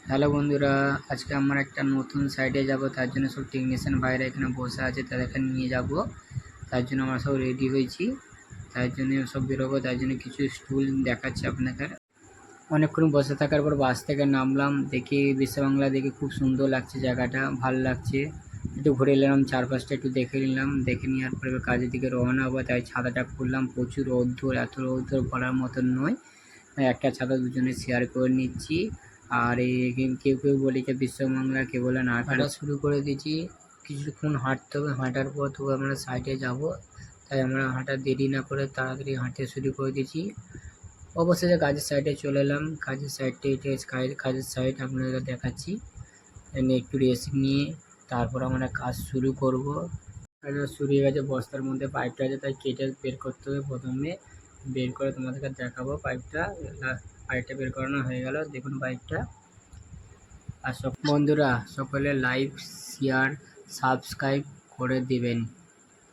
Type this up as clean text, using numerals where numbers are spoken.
Hello বন্ধুরা, আজকে আমরা একটা নতুন সাইটে যাব। তার জন্য সব টেকনিশিয়ান ভাইরা এখানে বসে আছে, তাদেরকে নিয়ে যাব। তার জন্য আমরা সব রেডি হয়েছি, তার জন্য সব বেরোবো। তার জন্য কিছু স্টুল দেখাচ্ছি আপনাদের। অনেকক্ষণ বসে থাকার পর বাস থেকে নামলাম, দেখি বিশ্ব বাংলা, দেখে খুব সুন্দর লাগছে জায়গাটা, ভালো লাগছে। একটু ঘুরে এলাম, চারপাশটা একটু দেখে নিলাম। দেখে নেওয়ার পরে কাজের দিকে রওনা হবো। তাই ছাতাটা খুললাম, প্রচুর রৌদ্র, এত রৌদ্র বলার মতন নয়। একটা ছাতা দুজনে শেয়ার করে নিচ্ছি। আর এই কেউ কেউ বলে যে বিশ্ববাংলা, কেউ বলে না। হাঁটা শুরু করে দিয়েছি, কিছুক্ষণ হাঁটতে হবে। হাঁটার পর তো আমরা সাইডে যাব, তাই আমরা হাঁটা দেরি না করে তাড়াতাড়ি হাঁটতে শুরু করে দিয়েছি। অবশেষে কাজের সাইডে চলে এলাম। কাজের সাইডটা এটা কাজের সাইড আপনাদের দেখাচ্ছি। একটু রেস্ট নিয়ে তারপর আমরা কাজ শুরু করব। কাজটা শুরু হয়ে গেছে, বস্তার মধ্যে পাইপটা আছে, তাই কেটে বের করতে হবে। প্রথমে বের করে তোমাদেরকে দেখাবো পাইপটা। বের করানো হয়ে গেল, দেখুন পাইপটা। আর সব বন্ধুরা সকলে লাইক, শেয়ার, সাবস্ক্রাইব করে দিবেন।